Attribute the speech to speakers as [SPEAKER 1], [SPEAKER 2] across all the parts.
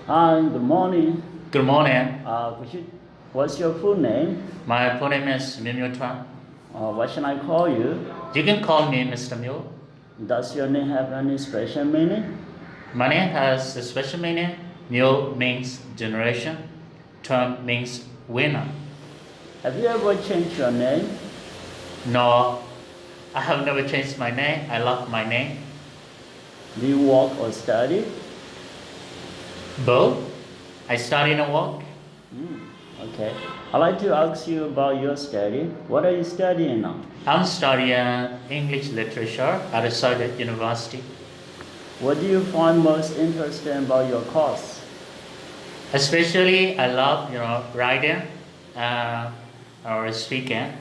[SPEAKER 1] Hi, good morning.
[SPEAKER 2] Good morning.
[SPEAKER 1] What's your full name?
[SPEAKER 2] My full name is Mimyo Tran.
[SPEAKER 1] What should I call you?
[SPEAKER 2] You can call me Mr. Mule.
[SPEAKER 1] Does your name have any special meaning?
[SPEAKER 2] My name has a special meaning. Mule means generation. Tran means winner.
[SPEAKER 1] Have you ever changed your name?
[SPEAKER 2] No, I have never changed my name. I love my name.
[SPEAKER 1] Do you work or study?
[SPEAKER 2] Both. I study and work.
[SPEAKER 1] Okay. I'd like to ask you about your study. What are you studying now?
[SPEAKER 2] I'm studying English literature at a Southern University.
[SPEAKER 1] What do you find most interesting about your course?
[SPEAKER 2] Especially, I love writing or speaking.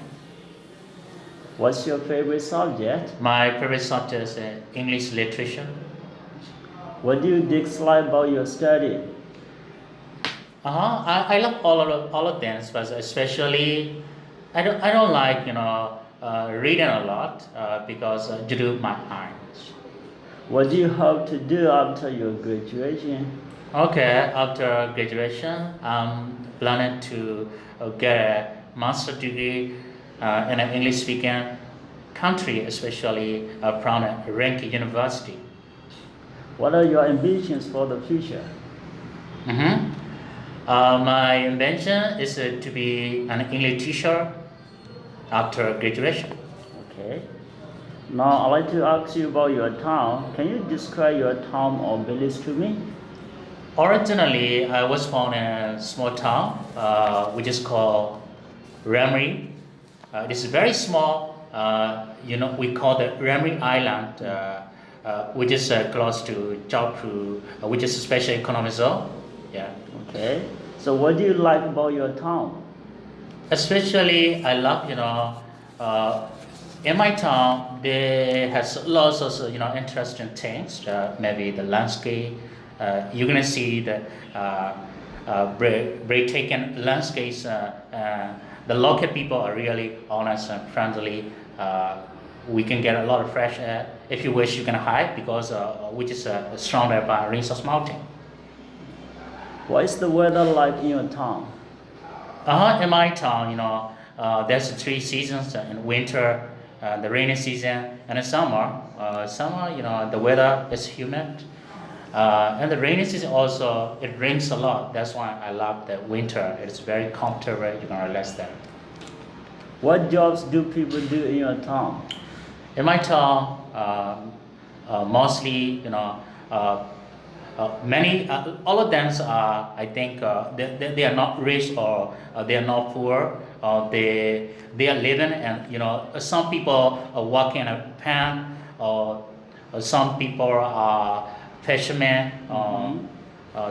[SPEAKER 1] What's your favorite subject?
[SPEAKER 2] My favorite subject is English literature.
[SPEAKER 1] What do you dislike about your study?
[SPEAKER 2] I love all of them, but especially I don't like reading a lot because due to my eyes.
[SPEAKER 1] What do you hope to do after your graduation?
[SPEAKER 2] Okay, after graduation, I'm planning to get a master degree in an English-speaking country, especially from a ranked university.
[SPEAKER 1] What are your ambitions for the future?
[SPEAKER 2] Mm-hmm. My invention is to be an English teacher after graduation.
[SPEAKER 1] Okay. Now I'd like to ask you about your town. Can you describe your town or village to me?
[SPEAKER 2] Originally, I was born in a small town, which is called Ramri. It is very small. We call the Ramri Island, which is close to Jiaopu, which is a special economic zone. Yeah.
[SPEAKER 1] Okay. So what do you like about your town?
[SPEAKER 2] Especially, I love in my town there has lots of interesting things. Maybe the landscape. You're gonna see the breathtaking landscapes. The local people are really honest and friendly. We can get a lot of fresh air. If you wish, you can hide because which is surrounded by range of mountain.
[SPEAKER 1] What is the weather like in your town?
[SPEAKER 2] In my town, there's three seasons: in winter, the rainy season, and in summer. Summer, the weather is humid, and the rainy season also it rains a lot. That's why I love the winter. It's very comfortable. You can relax there.
[SPEAKER 1] What jobs do people do in your town?
[SPEAKER 2] In my town, mostly, many, all of them are, I think, they are not rich or they are not poor. They are living, and some people are working in a pan, or some people are fishermen.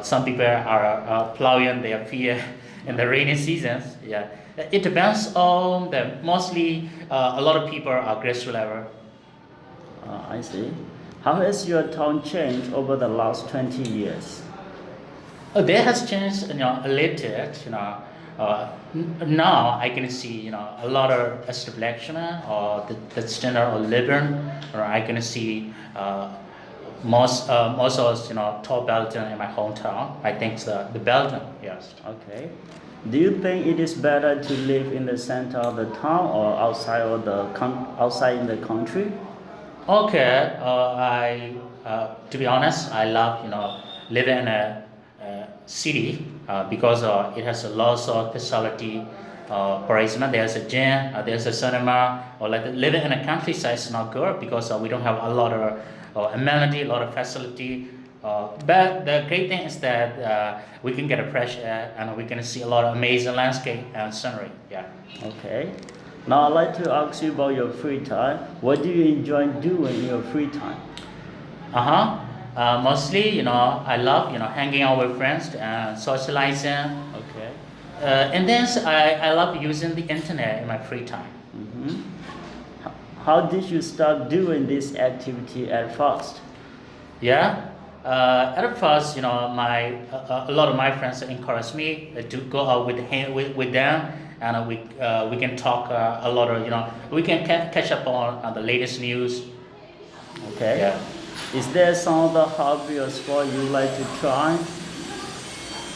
[SPEAKER 2] Some people are plowing their field in the rainy seasons. Yeah, it depends on them. Mostly, a lot of people are graduate level.
[SPEAKER 1] I see. How has your town changed over the last 20 years?
[SPEAKER 2] There has changed, a little bit. Now I can see, a lot of establishment or the standard of living, or I can see most of top Belgium in my hometown. I think the Belgium, yes.
[SPEAKER 1] Okay. Do you think it is better to live in the center of the town or outside in the country?
[SPEAKER 2] Okay, to be honest, I love living in a city because it has a lot of facility. For example, there's a gym, there's a cinema, or like living in a countryside is not good because we don't have a lot of amenity, a lot of facility. But the great thing is that we can get a fresh air and we can see a lot of amazing landscape and scenery. Yeah.
[SPEAKER 1] Okay. Now I'd like to ask you about your free time. What do you enjoy doing in your free time?
[SPEAKER 2] Mostly, I love, hanging out with friends and socializing.
[SPEAKER 1] Okay.
[SPEAKER 2] And then I love using the internet in my free time.
[SPEAKER 1] How did you start doing this activity at first?
[SPEAKER 2] Yeah. At first, a lot of my friends encouraged me to go out with them, and we can talk a lot of we can catch up on the latest news.
[SPEAKER 1] Okay.
[SPEAKER 2] Yeah.
[SPEAKER 1] Is there some other hobby or sport you like to try?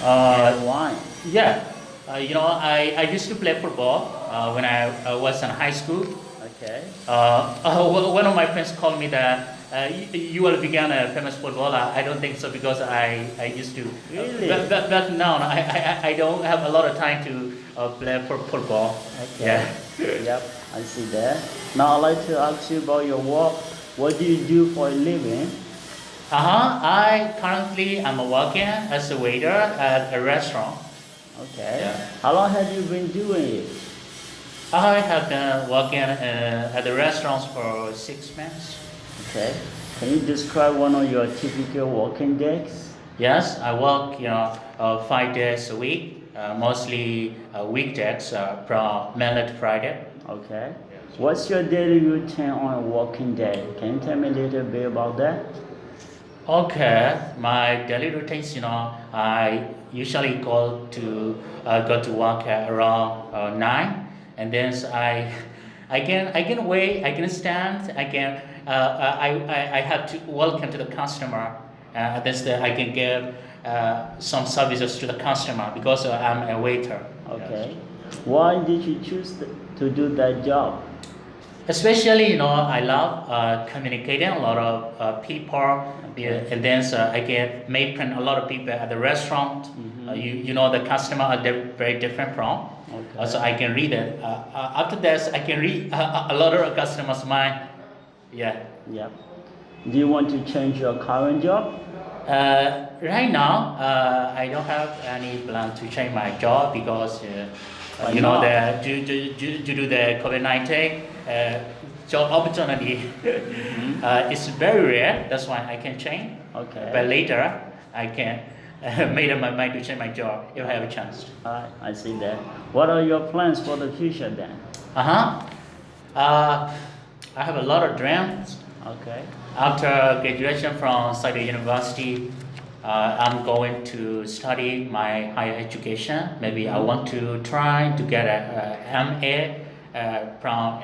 [SPEAKER 1] And why?
[SPEAKER 2] Yeah, I used to play football when I was in high school.
[SPEAKER 1] Okay.
[SPEAKER 2] One of my friends called me that you will become a famous footballer. I don't think so because I used to.
[SPEAKER 1] Really?
[SPEAKER 2] But no, I don't have a lot of time to play for football.
[SPEAKER 1] Okay. Yep, I see that. Now I'd like to ask you about your work. What do you do for a living?
[SPEAKER 2] I currently am working as a waiter at a restaurant.
[SPEAKER 1] Okay.
[SPEAKER 2] Yeah.
[SPEAKER 1] How long have you been doing it?
[SPEAKER 2] I have been working at the restaurants for 6 months.
[SPEAKER 1] Okay. Can you describe one of your typical working days?
[SPEAKER 2] Yes, I work 5 days a week, mostly weekdays from Monday to Friday.
[SPEAKER 1] Okay. What's your daily routine on a working day? Can you tell me a little bit about that?
[SPEAKER 2] Okay, my daily routines, I usually go to work at around 9, and then I can wait, I can stand, I have to welcome to the customer. I can give some services to the customer because I'm a waiter.
[SPEAKER 1] Okay. Why did you choose to do that job?
[SPEAKER 2] Especially, I love communicating a lot of people, and then I can make a lot of people at the restaurant. The customer are very different from.
[SPEAKER 1] Okay.
[SPEAKER 2] So I can read it. After this, I can read a lot of customers' mind. Yeah.
[SPEAKER 1] Yep. Do you want to change your current job?
[SPEAKER 2] Right now, I don't have any plan to change my job because
[SPEAKER 1] Why not?
[SPEAKER 2] due to the COVID-19 job opportunity is very rare. That's why I can change.
[SPEAKER 1] Okay.
[SPEAKER 2] But later, I can make up my mind to change my job if I have a chance.
[SPEAKER 1] Alright, I see that. What are your plans for the future then?
[SPEAKER 2] I have a lot of dreams.
[SPEAKER 1] Okay.
[SPEAKER 2] After graduation from Saudi University, I'm going to study my higher education. Maybe I want to try to get a MA from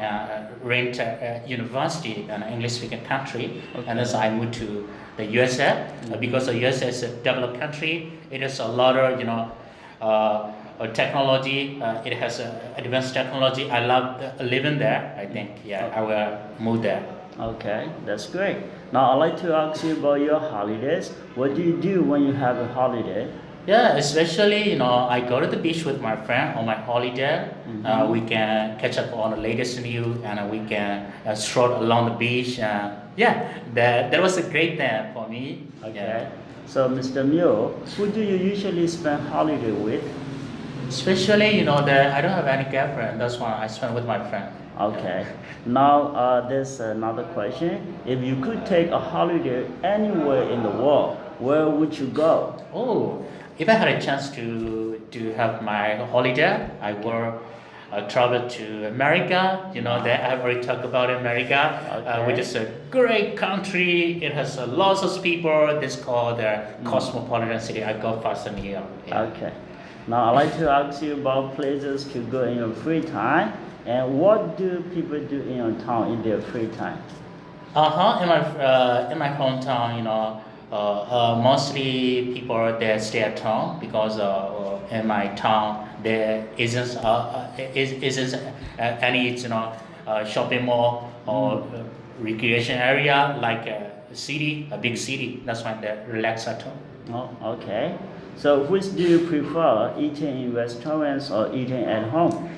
[SPEAKER 2] Rent University, an English-speaking country, and then I moved to the USA because the USA is a developed country. It has a lot of technology. It has advanced technology. I love living there. I think I will move there.
[SPEAKER 1] Okay, that's great. Now I'd like to ask you about your holidays. What do you do when you have a holiday?
[SPEAKER 2] Yeah, especially I go to the beach with my friend on my holiday. We can catch up on the latest news and we can stroll along the beach. That was a great time for me.
[SPEAKER 1] Okay.
[SPEAKER 2] Yeah.
[SPEAKER 1] So Mr. Mio, who do you usually spend holiday with?
[SPEAKER 2] Especially that I don't have any girlfriend. That's why I spend with my friend.
[SPEAKER 1] Okay. Now there's another question. If you could take a holiday anywhere in the world, where would you go?
[SPEAKER 2] Oh, if I had a chance to have my holiday, I will travel to America. That I've already talked about America, which is a great country. It has lots of people. This called the cosmopolitan city. I go first in New York. Yeah.
[SPEAKER 1] Okay. Now I'd like to ask you about places to go in your free time. And what do people do in your town in their free time?
[SPEAKER 2] In my hometown, mostly people they stay at home because in my town there isn't any shopping mall or recreation area like a big city. That's why they relax at home.
[SPEAKER 1] Oh, okay. So which do you prefer, eating in restaurants or eating at home?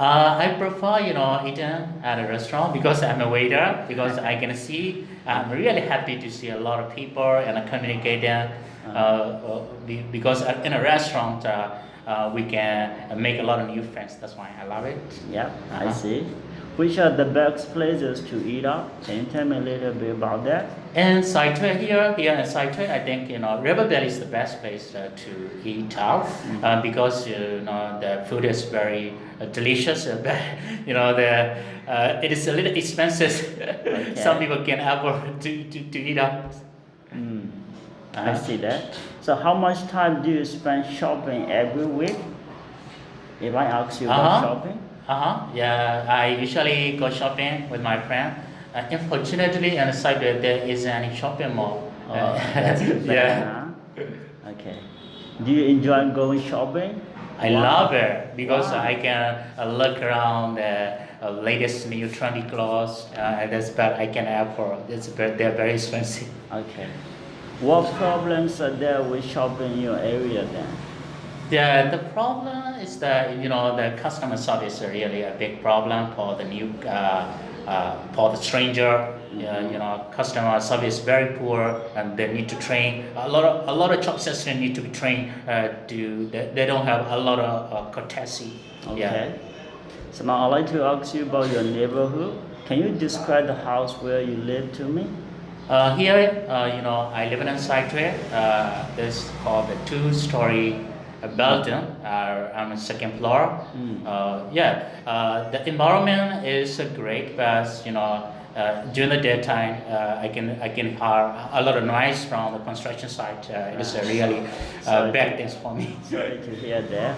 [SPEAKER 2] I prefer, eating at a restaurant because I'm a waiter, because I can see, I'm really happy to see a lot of people and communicating, because in a restaurant, we can make a lot of new friends. That's why I love it.
[SPEAKER 1] Yeah, I see. Which are the best places to eat out? Can you tell me a little bit about that?
[SPEAKER 2] And here in Saitui, I think River Valley is the best place to eat out because the food is very delicious. It is a little expensive.
[SPEAKER 1] Okay.
[SPEAKER 2] Some people can afford to eat out.
[SPEAKER 1] I see that. So how much time do you spend shopping every week? If I ask you about shopping?
[SPEAKER 2] Yeah, I usually go shopping with my friend. Unfortunately, on the side there isn't any shopping mall.
[SPEAKER 1] That's the plan, huh? Okay. Do you enjoy going shopping?
[SPEAKER 2] I love it because I can look around the latest new trendy clothes. That's but I can afford. They're very expensive.
[SPEAKER 1] Okay. What problems are there with shopping in your area then?
[SPEAKER 2] The problem is that the customer service is really a big problem for the new for the stranger. Customer service is very poor, and they need to train a lot of job seekers need to be trained. They don't have a lot of courtesy.
[SPEAKER 1] Okay.
[SPEAKER 2] Yeah.
[SPEAKER 1] So now I'd like to ask you about your neighborhood. Can you describe the house where you live to me?
[SPEAKER 2] Here, I live in a site where this is called the two-story building on the second floor. The environment is great, but during the daytime, I can hear a lot of noise from the construction site. It's a really bad thing for me.
[SPEAKER 1] Sorry to hear that.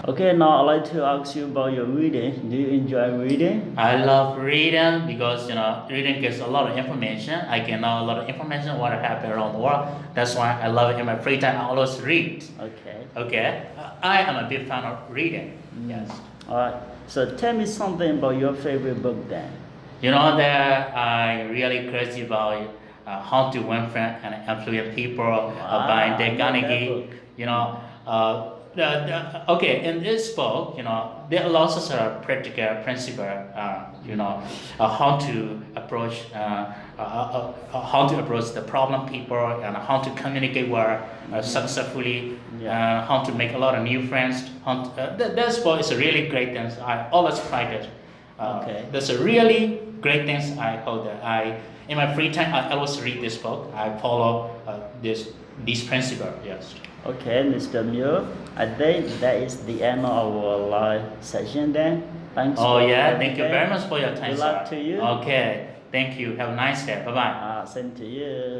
[SPEAKER 1] Okay, now I'd like to ask you about your reading. Do you enjoy reading?
[SPEAKER 2] I love reading because reading gives a lot of information. I can know a lot of information what happened around the world. That's why I love it in my free time. I always read.
[SPEAKER 1] Okay.
[SPEAKER 2] Okay, I am a big fan of reading. Yes.
[SPEAKER 1] All right. So tell me something about your favorite book then.
[SPEAKER 2] That I really crazy about how to win friends and influence people by Dale Carnegie. Okay, in this book, there are lots of practical principle. How to approach the problem people and how to communicate well successfully. How to make a lot of new friends. This book is a really great thing. I always practice.
[SPEAKER 1] Okay.
[SPEAKER 2] There's a really great things I hold. In my free time I always read this book. I follow these principles. Yes.
[SPEAKER 1] Okay, Mr. Muir, I think that is the end of our live session then. Thanks.
[SPEAKER 2] Thank you very much for your time.
[SPEAKER 1] Good luck to you.
[SPEAKER 2] Okay, thank you. Have a nice day. Bye bye.
[SPEAKER 1] Same to you.